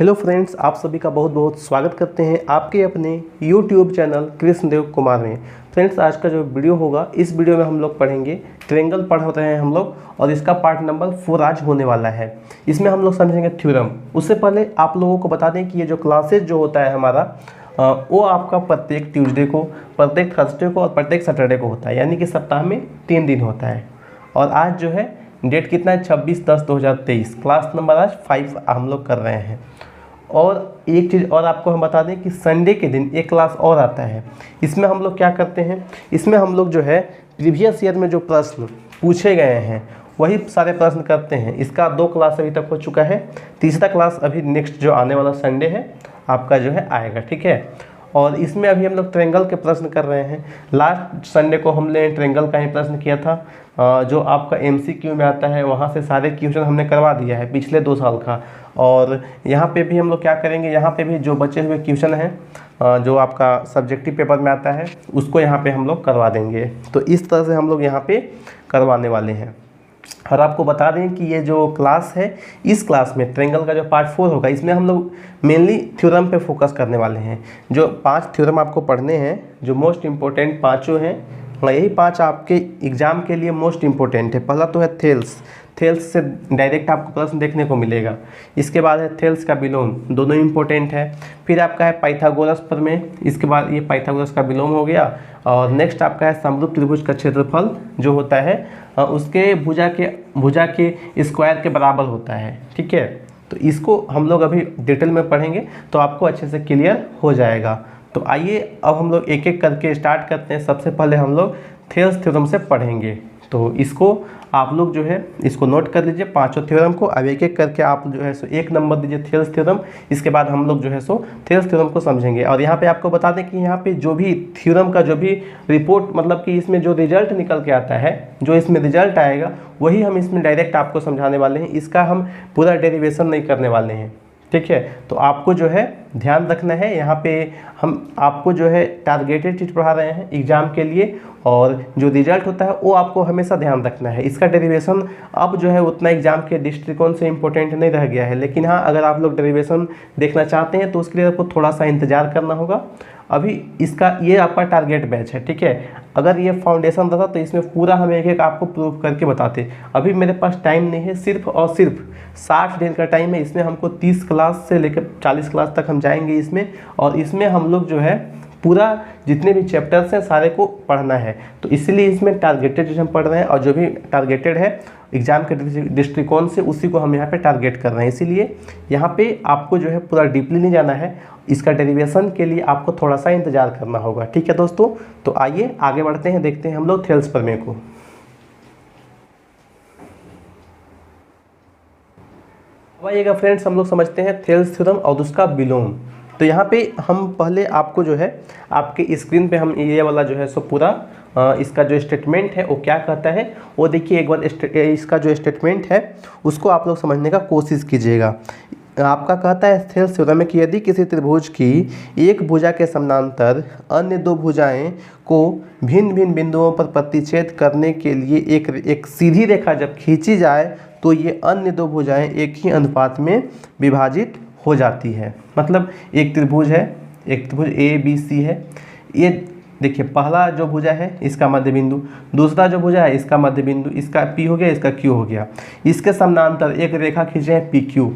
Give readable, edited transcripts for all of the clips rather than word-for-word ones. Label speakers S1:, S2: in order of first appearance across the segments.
S1: Hello friends, आप सभी का बहुत बहुत स्वागत करते हैं आपके अपने यूट्यूब चैनल कृष्णदेव कुमार में। फ्रेंड्स, आज का जो वीडियो होगा, इस वीडियो में हम लोग पढ़ेंगे ट्रायंगल पढ़ रहे हैं हम लोग, और इसका पार्ट नंबर 4 आज होने वाला है। इसमें हम लोग समझेंगे थ्योरम। उससे पहले आप लोगों को बता दें कि ये जो क्लासेज जो होता है हमारा वो आपका प्रत्येक ट्यूसडे को, प्रत्येक थर्सडे को और प्रत्येक सैटरडे को होता है, यानी कि सप्ताह में 3 दिन होता है। और आज जो है डेट कितना है, 26/10/2023। क्लास नंबर आज 5 हम लोग कर रहे हैं। और एक चीज़ और आपको हम बता दें कि संडे के दिन एक क्लास और आता है। इसमें हम लोग क्या करते हैं, इसमें हम लोग जो है प्रीवियस ईयर में जो प्रश्न पूछे गए हैं वही सारे प्रश्न करते हैं। इसका 2 क्लास अभी तक हो चुका है, तीसरा क्लास अभी नेक्स्ट जो आने वाला संडे है आपका जो है आएगा, ठीक है। और इसमें अभी हम लोग ट्रायंगल के प्रश्न कर रहे हैं। लास्ट संडे को हमने ट्रायंगल का ही प्रश्न किया था, जो आपका MCQ में आता है, वहाँ से सारे क्वेश्चन हमने करवा दिया है पिछले 2 साल का। और यहाँ पे भी हम लोग क्या करेंगे, यहाँ पे भी जो बचे हुए क्वेश्चन हैं जो आपका सब्जेक्टिव पेपर में आता है उसको यहाँ पे हम लोग करवा देंगे। तो इस तरह से हम लोग यहाँ पे करवाने वाले हैं। और आपको बता दें कि ये जो क्लास है, इस क्लास में ट्रायंगल का जो पार्ट 4 होगा, इसमें हम लोग मेनली थ्योरम पे फोकस करने वाले हैं। जो 5 थ्योरम आपको पढ़ने हैं, जो मोस्ट इम्पोर्टेंट पाँचों हैं, यही 5 आपके एग्ज़ाम के लिए मोस्ट इम्पोर्टेंट है। पहला तो है थेल्स से डायरेक्ट आपको प्रश्न देखने को मिलेगा। इसके बाद है थेल्स का विलोम, दोनों इम्पोर्टेंट है। फिर आपका है पाइथागोरस प्रमेय, इसके बाद ये पाइथागोरस का विलोम हो गया। और नेक्स्ट आपका है समरूप त्रिभुज का क्षेत्रफल जो होता है उसके भुजा के स्क्वायर के बराबर होता है, ठीक है। तो इसको हम लोग अभी डिटेल में पढ़ेंगे तो आपको अच्छे से क्लियर हो जाएगा। तो आइए अब हम लोग एक एक करके स्टार्ट करते हैं। सबसे पहले हम लोग थेल्स थ्योरम से पढ़ेंगे, तो इसको आप लोग जो है इसको नोट कर लीजिए, 5 थ्योरम को। अब एक एक करके आप जो है सो 1 नंबर दीजिए थेल्स थ्योरम। इसके बाद हम लोग जो है सो थेल्स थ्योरम को समझेंगे। और यहाँ पे आपको बता दें कि यहाँ पे जो भी थ्योरम का जो भी रिपोर्ट, मतलब कि इसमें जो रिजल्ट निकल के आता है, जो इसमें रिजल्ट आएगा वही हम इसमें डायरेक्ट आपको समझाने वाले हैं। इसका हम पूरा डेरिवेशन नहीं करने वाले हैं, ठीक है। तो आपको जो है ध्यान रखना है, यहाँ पे हम आपको जो है टारगेटेड चीज़ पढ़ा रहे हैं एग्जाम के लिए, और जो रिजल्ट होता है वो आपको हमेशा ध्यान रखना है। इसका डेरिवेशन अब जो है उतना एग्जाम के दृष्टिकोण से इम्पोर्टेंट नहीं रह गया है, लेकिन हाँ, अगर आप लोग डेरिवेशन देखना चाहते हैं तो उसके लिए आपको थोड़ा सा इंतजार करना होगा। अभी इसका ये आपका टारगेट बैच है, ठीक है। अगर ये फाउंडेशन रहता तो इसमें पूरा हम एक एक आपको प्रूव करके बताते। अभी मेरे पास टाइम नहीं है, सिर्फ और सिर्फ 60 दिन का टाइम है। इसमें हमको 30 क्लास से लेकर 40 क्लास तक हम जाएंगे इसमें, और इसमें हम लोग जो है पूरा जितने भी चैप्टर्स हैं सारे को पढ़ना है। तो इसलिए इसमें टारगेटेड हम पढ़ रहे हैं, और जो भी टारगेटेड है एग्जाम के दृष्टिकोण से उसी को हम यहाँ पे टारगेट कर रहे हैं। इसीलिए यहाँ पे आपको जो है पूरा डीपली नहीं जाना है। इसका डेरिवेशन के लिए आपको थोड़ा सा इंतजार करना होगा, ठीक है दोस्तों। तो आइए आगे बढ़ते हैं, देखते हैं हम लोग थेल्स प्रमेय को। अब आइएगा फ्रेंड्स, हम लोग समझते हैं थेल्स थ्योरम और उसका विलोम। तो यहाँ पे हम पहले आपको जो है आपके स्क्रीन पे हम ये वाला जो है सो पूरा इसका जो स्टेटमेंट है वो क्या कहता है वो देखिए एक बार। इसका जो स्टेटमेंट है उसको आप लोग समझने का कोशिश कीजिएगा। आपका कहता है थेल्स थ्योरम में कि यदि किसी त्रिभुज की एक भुजा के समानांतर अन्य 2 भुजाएं को भिन्न भिन्न बिंदुओं पर प्रतिच्छेद करने के लिए एक सीधी रेखा जब खींची जाए तो ये अन्य 2 भुजाएं एक ही अनुपात में विभाजित हो जाती है। मतलब एक त्रिभुज है, एक त्रिभुज ABC है। ये देखिए पहला जो भुजा है इसका मध्य बिंदु, दूसरा जो भुजा है इसका मध्य बिंदु, इसका P हो गया, इसका Q हो गया। इसके समानांतर एक रेखा खींचे हैं PQ।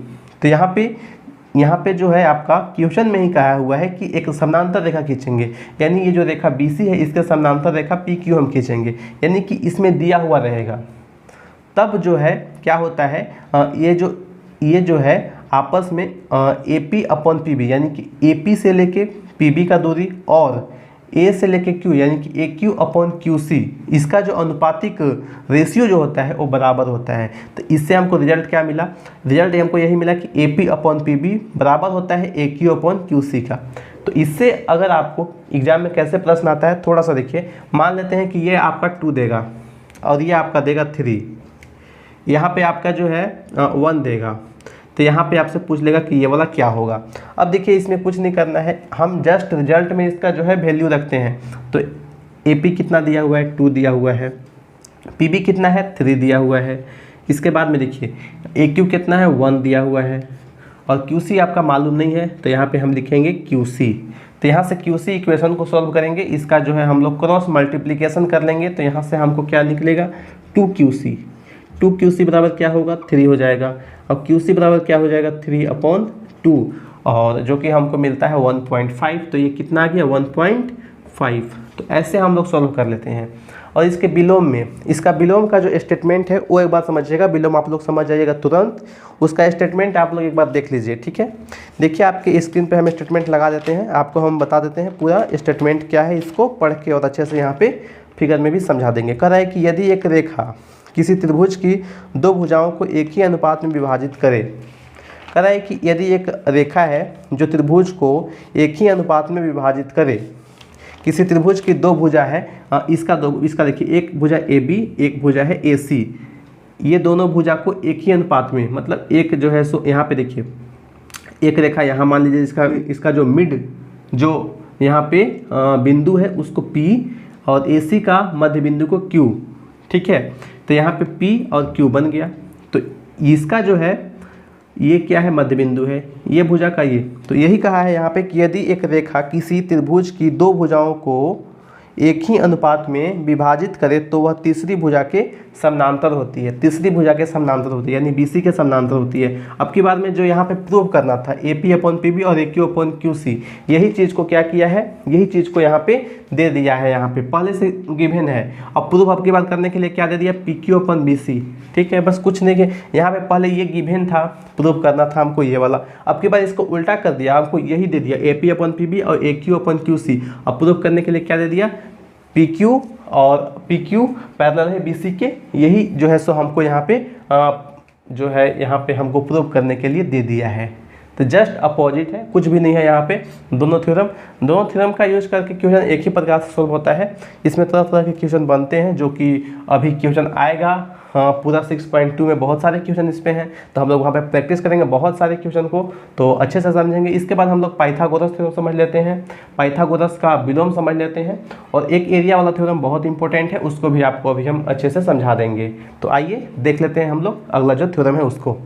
S1: तो यहाँ पे जो है आपका क्वेश्चन में ही कहा हुआ है कि एक समानांतर रेखा खींचेंगे, यानी ये जो रेखा BC है इसके समानांतर रेखा PQ हम खींचेंगे, यानी कि इसमें दिया हुआ रहेगा। तब जो है क्या होता है, ये जो है आपस में AP/PB, यानी कि AP से लेके PB का दूरी और A से लेके Q यानी कि AQ/QC, इसका जो अनुपातिक रेशियो जो होता है वो बराबर होता है। तो इससे हमको रिजल्ट क्या मिला, रिजल्ट हमको यही मिला कि AP/PB बराबर होता है AQ/QC का। तो इससे अगर आपको एग्जाम में कैसे प्रश्न आता है थोड़ा सा देखिए। मान लेते हैं कि ये आपका 2 देगा और ये आपका देगा 3, यहाँ पे आपका जो है 1 देगा, तो यहाँ पे आपसे पूछ लेगा कि ये वाला क्या होगा। अब देखिए इसमें कुछ नहीं करना है, हम जस्ट रिजल्ट में इसका जो है वैल्यू रखते हैं। तो AP कितना दिया हुआ है, 2 दिया हुआ है, PB कितना है, 3 दिया हुआ है। इसके बाद में देखिए AQ कितना है, 1 दिया हुआ है, और QC आपका मालूम नहीं है तो यहाँ पे हम लिखेंगे QC। तो यहाँ से QC इक्वेशन को सॉल्व करेंगे, इसका जो है हम लोग क्रॉस मल्टीप्लिकेशन कर लेंगे। तो यहाँ से हमको क्या निकलेगा 2QC बराबर क्या होगा 3 हो जाएगा, और QC बराबर क्या हो जाएगा 3/2, और जो कि हमको मिलता है 1.5। तो ये कितना आ गया 1.5। तो ऐसे हम लोग सॉल्व कर लेते हैं। और इसके विलोम में, इसका विलोम का जो स्टेटमेंट है वो एक बार समझिएगा, विलोम आप लोग समझ जाइएगा तुरंत। उसका स्टेटमेंट आप लोग एक बार देख लीजिए, ठीक है। देखिए आपके स्क्रीन पे हम स्टेटमेंट लगा देते हैं, आपको हम बता देते हैं पूरा स्टेटमेंट क्या है, इसको पढ़ के और अच्छे से यहाँ पे फिगर में भी समझा देंगे। कह रहा है कि यदि एक रेखा किसी त्रिभुज की 2 भुजाओं को एक ही अनुपात में विभाजित करे। कह रहा है कि यदि एक रेखा है जो त्रिभुज को एक ही अनुपात में विभाजित करे, किसी त्रिभुज की 2 भुजा है, इसका देखिए, एक भुजा AB, एक भुजा है AC, ये दोनों भुजा को एक ही अनुपात में, मतलब एक जो है सो यहाँ पे देखिए एक रेखा यहाँ मान लीजिए, इसका जो मिड जो यहाँ पे बिंदु है उसको P और AC का मध्य बिंदु को Q, ठीक है। तो यहाँ पे P और Q बन गया। तो इसका जो है ये क्या है मध्य बिंदु है, ये भुजा का ये। तो यही कहा है यहाँ पे कि यदि एक रेखा किसी त्रिभुज की 2 भुजाओं को एक ही अनुपात में विभाजित करे तो वह तीसरी भुजा के समानांतर होती है, तीसरी भुजा के समानांतर होती है, यानी BC के समानांतर होती है। अब की बार में जो यहाँ पे प्रूव करना था AP/PB और AQ/QC, यही चीज़ को क्या किया है, यही चीज़ को यहाँ पे दे दिया है, यहाँ पे पहले से गिवन है। अब प्रूव अब की बार करने के लिए क्या दे दिया PQ/BC, ठीक है। बस कुछ नहीं है, यहाँ पे पहले ये गिवन था, प्रूव करना था हमको ये वाला, अब की बार इसको उल्टा कर दिया, हमको यही दे दिया AP/PB और AQ/QC। अब प्रूव करने के लिए क्या दे दिया PQ और PQ पैरेलल है BC के, यही जो है सो हमको यहाँ पे जो है यहाँ पे हमको प्रूव करने के लिए दे दिया है। तो जस्ट अपोजिट है, कुछ भी नहीं है यहाँ पे। दोनों थ्योरम का यूज करके क्वेश्चन एक ही प्रकार से सोल्व होता है। इसमें तरह तरह के क्वेश्चन बनते हैं, जो कि अभी क्वेश्चन आएगा पूरा 6.2 में बहुत सारे क्वेश्चन इस पे हैं। तो हम लोग वहाँ पे प्रैक्टिस करेंगे बहुत सारे क्वेश्चन को, तो अच्छे से समझेंगे। इसके बाद हम लोग पाइथागोरस थ्योरम समझ लेते हैं, पाइथागोरस का विलोम समझ लेते हैं, और एक एरिया वाला थ्योरम बहुत इंपॉर्टेंट है, उसको भी आपको अभी हम अच्छे से समझा देंगे। तो आइए देख लेते हैं हम लोग अगला जो थ्योरम है उसको।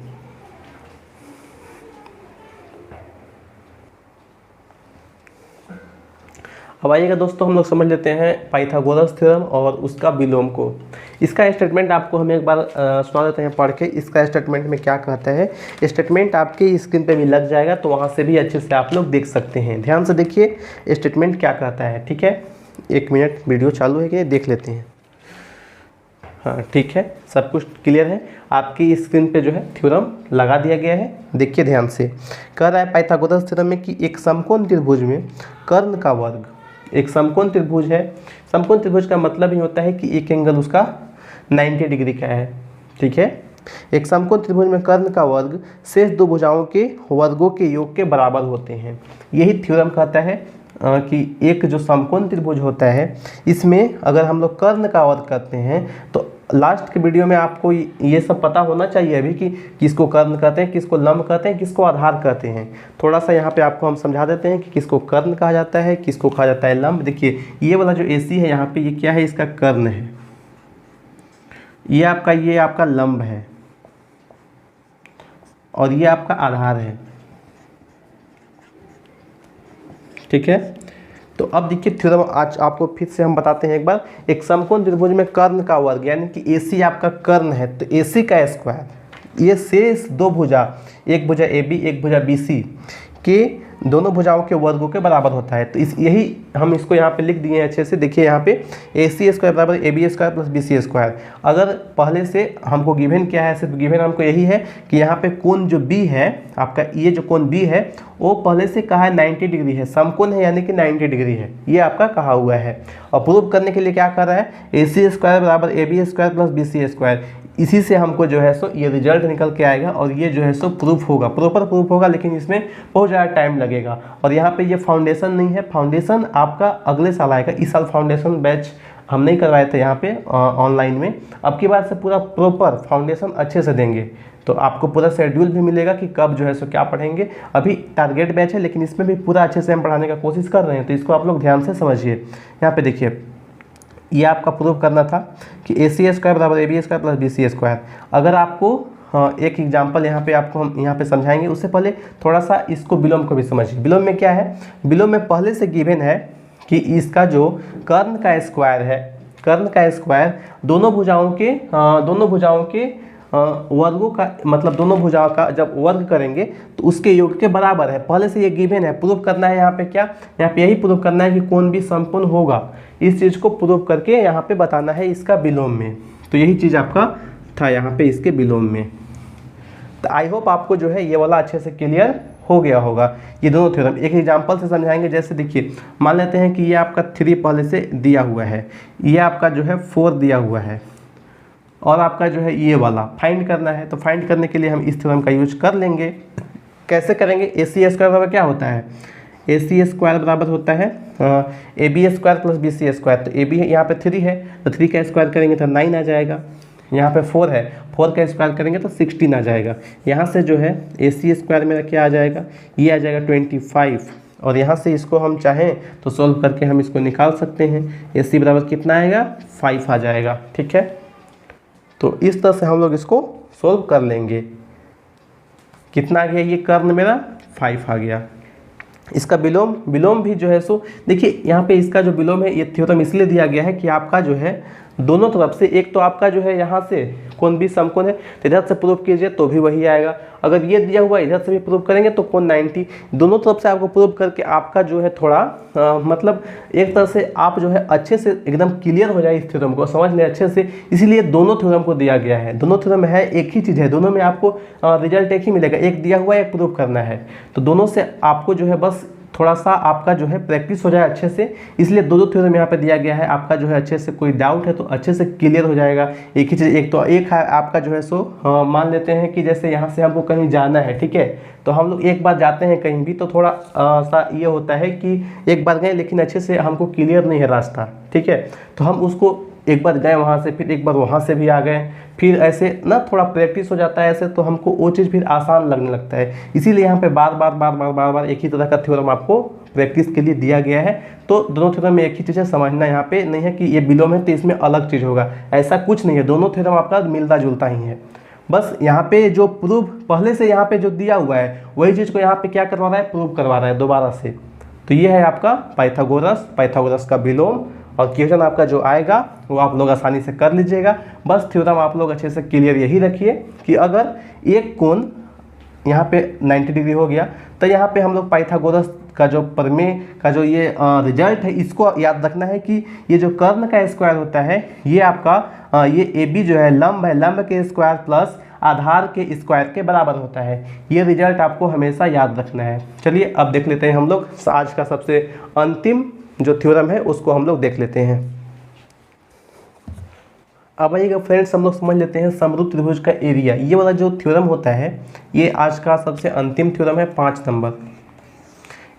S1: अब आइएगा दोस्तों, हम लोग समझ लेते हैं पाइथागोरस थ्योरम और उसका विलोम को। इसका स्टेटमेंट आपको हम एक बार सुना देते हैं पढ़ के। इसका स्टेटमेंट में क्या कहता है, स्टेटमेंट आपके स्क्रीन पे भी लग जाएगा, तो वहाँ से भी अच्छे से आप लोग देख सकते हैं। ध्यान से देखिए स्टेटमेंट क्या कहता है, ठीक है। 1 मिनट वीडियो चालू है कि देख लेते हैं। हाँ ठीक है, सब कुछ क्लियर है। आपकी स्क्रीन पे जो है थ्योरम लगा दिया गया है, देखिए ध्यान से। कह रहा है पाइथागोरस थ्योरम में कि एक समकोण त्रिभुज में कर्ण का वर्ग, एक समकोण त्रिभुज है। समकोण त्रिभुज का मतलब ही होता है कि एक एंगल उसका 90 डिग्री का है, ठीक है। एक समकोण त्रिभुज में कर्ण का वर्ग शेष 2 भुजाओं के वर्गों के योग के बराबर होते हैं। यही थ्योरम कहता है कि एक जो समकोण त्रिभुज होता है, इसमें अगर हम लोग कर्ण का वर्ग करते हैं, तो लास्ट के वीडियो में आपको ये सब पता होना चाहिए अभी कि किसको कर्ण कहते हैं, किसको लंब कहते हैं, किसको आधार कहते हैं। थोड़ा सा यहाँ पे आपको हम समझा देते हैं कि किसको कर्ण कहा जाता है, किसको कहा जाता है लंब। देखिए ये वाला जो AC है यहाँ पे, ये क्या है, इसका कर्ण है, ये आपका लंब है, और ये आपका आधार है, ठीक है। तो अब देखिए थ्योरम आज आपको फिर से हम बताते हैं एक बार। एक समकोण त्रिभुज में कर्ण का वर्ग, यानी कि AC आपका कर्ण है, तो AC का स्क्वायर, ये शेष 2 भुजा, एक भुजा AB एक भुजा BC के दोनों भुजाओं के वर्गों के बराबर होता है। तो यही हम इसको यहाँ पे लिख दिए हैं अच्छे से। देखिए यहाँ पे AC स्क्वायर बराबर AB square plus BC square. अगर पहले से हमको गिवन क्या है, सिर्फ गिवन हमको यही है कि यहाँ पे कोण जो B है आपका, ये जो कोण B है वो पहले से कहा है 90 डिग्री है, समकोण है यानी कि 90 डिग्री है, ये आपका कहा हुआ है। और प्रूव करने के लिए क्या कर रहा है, AC स्क्वायर बराबर AB square plus BC square. इसी से हमको जो है सो ये रिजल्ट निकल के आएगा, और ये जो है सो प्रूफ होगा, प्रॉपर प्रूफ होगा, लेकिन इसमें बहुत ज़्यादा टाइम लगेगा। और यहाँ पे ये फाउंडेशन नहीं है, फाउंडेशन आपका अगले साल आएगा। इस साल फाउंडेशन बैच हम नहीं करवाए थे यहाँ पे ऑनलाइन में। अब की बार से पूरा प्रॉपर फाउंडेशन अच्छे से देंगे, तो आपको पूरा शेड्यूल भी मिलेगा कि कब जो है सो क्या पढ़ेंगे। अभी टारगेट बैच है, लेकिन इसमें भी पूरा अच्छे से हम पढ़ाने का कोशिश कर रहे हैं, तो इसको आप लोग ध्यान से समझिए। यहाँ पे देखिए ये आपका प्रूव करना था कि AC स्क्वायर बराबर AB square plus BC square. अगर आपको एक एग्जांपल यहाँ पे आपको हम यहाँ पे समझाएंगे। उससे पहले थोड़ा सा इसको विलोम को भी समझिए। विलोम में क्या है, विलोम में पहले से गिवन है कि इसका जो कर्ण का स्क्वायर है, कर्ण का स्क्वायर दोनों भुजाओं के वर्गों का, मतलब दोनों भुजाओं का जब वर्ग करेंगे तो उसके योग के बराबर है। पहले से ये गिवन है, प्रूव करना है यहाँ पे क्या, यहाँ पे यही प्रूव करना है कि कोण भी समकोण होगा। इस चीज़ को प्रूव करके यहाँ पे बताना है इसका विलोम में। तो यही चीज़ आपका था यहाँ पे इसके विलोम में। तो आई होप आपको जो है ये वाला अच्छे से क्लियर हो गया होगा। ये दोनों थ्योरम एक एग्जांपल से समझाएंगे। जैसे देखिए, मान लेते हैं कि ये आपका 3 पहले से दिया हुआ है, ये आपका जो है 4 दिया हुआ है, और आपका जो है ये वाला फाइंड करना है। तो फाइंड करने के लिए हम इस थ्योरम का यूज कर लेंगे। कैसे करेंगे, AC स्क्वायर बराबर क्या होता है, AC स्क्वायर बराबर होता है AB square plus BC square. तो AB यहाँ पे 3 है, तो 3 का स्क्वायर करेंगे तो 9 आ जाएगा। यहाँ पे 4 है, 4 का स्क्वायर करेंगे तो 16 आ जाएगा। यहाँ से जो है AC स्क्वायर मेरा क्या आ जाएगा, ये आ जाएगा 25। और यहाँ से इसको हम चाहें तो सोल्व करके हम इसको निकाल सकते हैं। AC बराबर कितना आएगा, 5 आ जाएगा। ठीक है, तो इस तरह से हम लोग इसको सोल्व कर लेंगे। कितना आ गया, ये कर्ण मेरा 5 आ गया। इसका विलोम भी जो है सो देखिए, यहाँ पे इसका जो विलोम है, ये थ्योरम इसलिए दिया गया है कि आपका जो है दोनों तरफ से, एक तो आपका जो है यहाँ से कोण भी समकोण है तो इधर से प्रूव कीजिए तो भी वही आएगा। अगर ये दिया हुआ इधर से भी प्रूव करेंगे तो कोण 90, दोनों तरफ से आपको प्रूव करके आपका जो है थोड़ा मतलब एक तरह से आप जो है अच्छे से एकदम क्लियर हो जाए, इस थ्योरम को समझ लें अच्छे से। इसीलिए दोनों थ्योरम को दिया गया है। दोनों थ्योरम है एक ही चीज़ है, दोनों में आपको रिजल्ट एक ही मिलेगा, एक दिया हुआ है एक प्रूव करना है। तो दोनों से आपको जो है बस थोड़ा सा आपका जो है प्रैक्टिस हो जाए अच्छे से, इसलिए दो थ्योरम यहाँ पे दिया गया है। आपका जो है अच्छे से कोई डाउट है तो अच्छे से क्लियर हो जाएगा। एक ही चीज़, एक है आपका जो है सो मान लेते हैं कि जैसे यहाँ से हमको कहीं जाना है, ठीक है, तो हम लोग एक बार जाते हैं कहीं भी तो थोड़ा सा ये होता है कि एक बार गए लेकिन अच्छे से हमको क्लियर नहीं है रास्ता, ठीक है, तो हम उसको एक बार गए वहाँ से, फिर एक बार वहाँ से भी आ गए, फिर ऐसे ना थोड़ा प्रैक्टिस हो जाता है ऐसे, तो हमको वो चीज़ फिर आसान लगने लगता है। इसीलिए यहाँ पे बार बार एक ही तरह का थ्योरम आपको प्रैक्टिस के लिए दिया गया है। तो दोनों थ्योरम में एक ही चीज़ है, समझना यहाँ पे नहीं है कि ये विलोम है तो इसमें अलग चीज़ होगा, ऐसा कुछ नहीं है। दोनों थ्योरम आपका मिलता जुलता ही है। बस यहाँ पे जो प्रूफ पहले से यहाँ पे जो दिया हुआ है वही चीज़ को यहाँ पे क्या करवा रहा है, प्रूव करवा रहा है दोबारा से। तो ये है आपका पाइथागोरस का विलोम। और क्वेश्चन आपका जो आएगा वो आप लोग आसानी से कर लीजिएगा। बस थ्योरम आप लोग अच्छे से क्लियर यही रखिए कि अगर एक कोण यहाँ पे 90 डिग्री हो गया तो यहाँ पे हम लोग पाइथागोरस का जो प्रमेय का जो ये रिजल्ट है इसको याद रखना है कि ये जो कर्ण का स्क्वायर होता है ये आपका ये AB जो है लंब के स्क्वायर प्लस आधार के स्क्वायर के बराबर होता है। ये रिजल्ट आपको हमेशा याद रखना है। चलिए अब देख लेते हैं हम लोग आज का सबसे अंतिम जो थ्योरम है उसको हम लोग देख लेते हैं। अब आइएगा फ्रेंड्स, हम लोग समझ लेते हैं समरूप त्रिभुज का एरिया। ये वाला जो थ्योरम होता है ये आज का सबसे अंतिम थ्योरम है, 5 नंबर।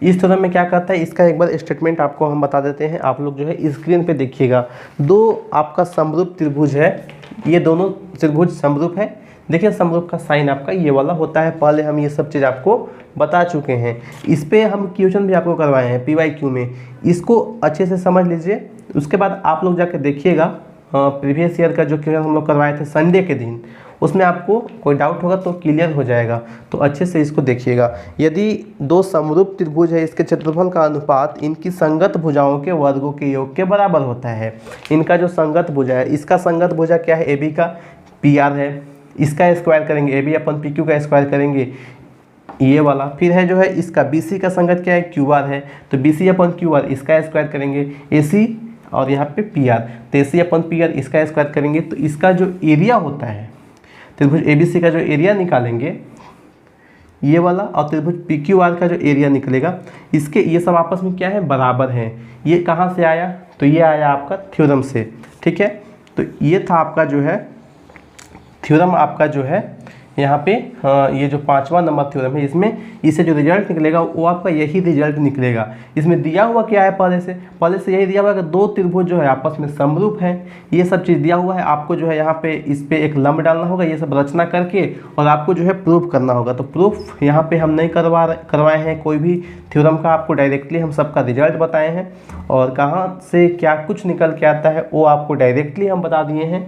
S1: इस थ्योरम में क्या कहता है, इसका एक बार स्टेटमेंट आपको हम बता देते हैं। आप लोग जो है स्क्रीन पे देखिएगा। दो आपका समरूप त्रिभुज है, ये दोनों त्रिभुज समरूप है। देखिए समरूप का साइन आपका ये वाला होता है, पहले हम ये सब चीज़ आपको बता चुके हैं। इस पर हम क्वेश्चन भी आपको करवाए हैं PYQ में, इसको अच्छे से समझ लीजिए। उसके बाद आप लोग जाकर देखिएगा प्रीवियस ईयर का जो क्वेश्चन हम लोग करवाए थे संडे के दिन, उसमें आपको कोई डाउट होगा तो क्लियर हो जाएगा। तो अच्छे से इसको देखिएगा। यदि दो समरूप त्रिभुज है, इसके क्षेत्रफल का अनुपात इनकी संगत भुजाओं के वर्गों के योग के बराबर होता है। इनका जो संगत भुजा है, इसका संगत भुजा क्या है, AB का PR है, इसका स्क्वायर करेंगे AB अपन PQ का स्क्वायर करेंगे ये वाला। फिर है जो है इसका BC का संगत क्या है, QR है, तो BC अपन QR इसका स्क्वायर करेंगे। AC और यहाँ पे PR, तो AC अपन PR इसका स्क्वायर करेंगे। तो इसका जो एरिया होता है त्रिभुज ABC का जो एरिया निकालेंगे ये वाला, और त्रिभुज PQR का जो एरिया निकलेगा, इसके ये सब आपस में क्या है, बराबर हैं। ये कहाँ से आया, तो ये आया आपका थ्योरम से, ठीक है। तो ये था आपका जो है थ्योरम आपका जो है यहाँ पे ये जो 5वां नंबर थ्योरम है, इसमें इससे जो रिजल्ट निकलेगा वो आपका यही रिजल्ट निकलेगा। इसमें दिया हुआ क्या है, पहले से यही दिया हुआ है कि दो त्रिभुज जो है आपस में समरूप हैं। ये सब चीज़ दिया हुआ है। आपको जो है यहाँ पे इस पे एक लंब डालना होगा, ये सब रचना करके, और आपको जो है प्रूफ करना होगा। तो प्रूफ यहाँ पे हम नहीं करवाए हैं कोई भी थ्योरम का, आपको डायरेक्टली हम सबका रिजल्ट बताए हैं। और कहाँ से क्या कुछ निकल के आता है वो आपको डायरेक्टली हम बता दिए हैं।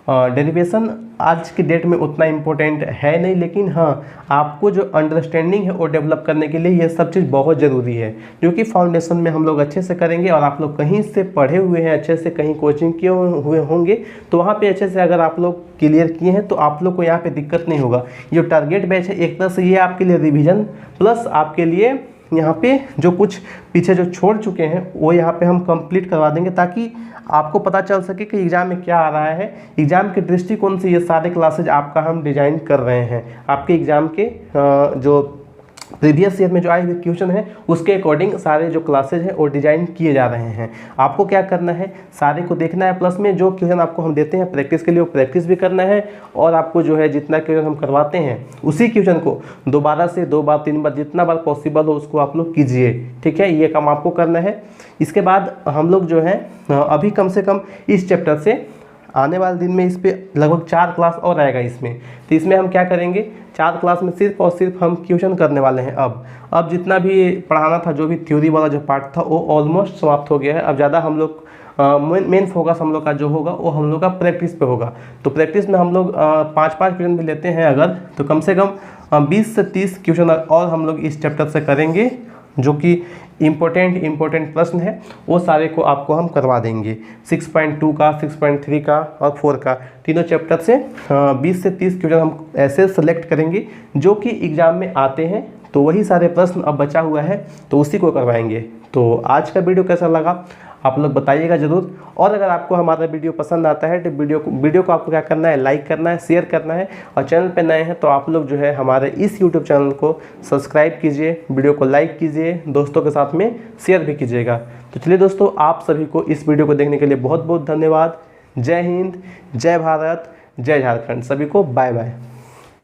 S1: डेरिवेशन आज की डेट में उतना इम्पोर्टेंट है नहीं, लेकिन हाँ आपको जो अंडरस्टैंडिंग है वो डेवलप करने के लिए ये सब चीज़ बहुत ज़रूरी है, जो कि फाउंडेशन में हम लोग अच्छे से करेंगे। और आप लोग कहीं से पढ़े हुए हैं अच्छे से, कहीं कोचिंग किए हुए होंगे, तो वहाँ पे अच्छे से अगर आप लोग क्लियर किए हैं तो आप लोग को यहाँ पे दिक्कत नहीं होगा। जो टारगेट बैच है एक तरह से ये आपके लिए रिविज़न प्लस आपके लिए यहाँ पे जो कुछ पीछे जो छोड़ चुके हैं वो यहाँ पे हम कंप्लीट करवा देंगे, ताकि आपको पता चल सके कि एग्ज़ाम में क्या आ रहा है। एग्ज़ाम के दृष्टिकोण से ये सारे क्लासेज आपका हम डिज़ाइन कर रहे हैं। आपके एग्ज़ाम के जो प्रीवियस ईयर में जो आए हुए क्वेश्चन है उसके अकॉर्डिंग सारे जो क्लासेज हैं वो डिज़ाइन किए जा रहे हैं। आपको क्या करना है, सारे को देखना है, प्लस में जो क्वेश्चन आपको हम देते हैं प्रैक्टिस के लिए वो प्रैक्टिस भी करना है। और आपको जो है जितना क्वेश्चन हम करवाते हैं उसी क्वेश्चन को दोबारा से 2 बार 3 बार जितना बार पॉसिबल हो उसको आप लोग कीजिए, ठीक है। ये काम आपको करना है। इसके बाद हम लोग जो है अभी कम से कम इस चैप्टर से आने वाले दिन में इस पे लगभग 4 क्लास और आएगा इसमें। तो इसमें हम क्या करेंगे, 4 क्लास में सिर्फ और सिर्फ हम क्वेश्चन करने वाले हैं। अब जितना भी पढ़ाना था, जो भी थ्योरी वाला जो पार्ट था वो ऑलमोस्ट समाप्त हो गया है। अब ज़्यादा हम लोग मेन फोकस हम लोग का जो होगा वो हम लोग का प्रैक्टिस पे होगा। तो प्रैक्टिस में हम लोग 5-5 क्वेश्चन भी लेते हैं अगर, तो कम से कम 20 से 30 क्वेश्चन और हम लोग इस चैप्टर से करेंगे, जो कि इम्पोर्टेंट प्रश्न है वो सारे को आपको हम करवा देंगे। 6.2 का, 6.3 का और 4 का, तीनों चैप्टर से 20 से 30 क्वेश्चन हम ऐसे सेलेक्ट करेंगे जो कि एग्ज़ाम में आते हैं। तो वही सारे प्रश्न अब बचा हुआ है तो उसी को करवाएंगे। तो आज का वीडियो कैसा लगा आप लोग बताइएगा ज़रूर। और अगर आपको हमारा वीडियो पसंद आता है तो वीडियो को आपको क्या करना है, लाइक करना है, शेयर करना है। और चैनल पे नए हैं तो आप लोग जो है हमारे इस यूट्यूब चैनल को सब्सक्राइब कीजिए, वीडियो को लाइक कीजिए, दोस्तों के साथ में शेयर भी कीजिएगा। तो चलिए दोस्तों, आप सभी को इस वीडियो को देखने के लिए बहुत बहुत धन्यवाद। जय हिंद, जय भारत, जय झारखंड। सभी को बाय बाय।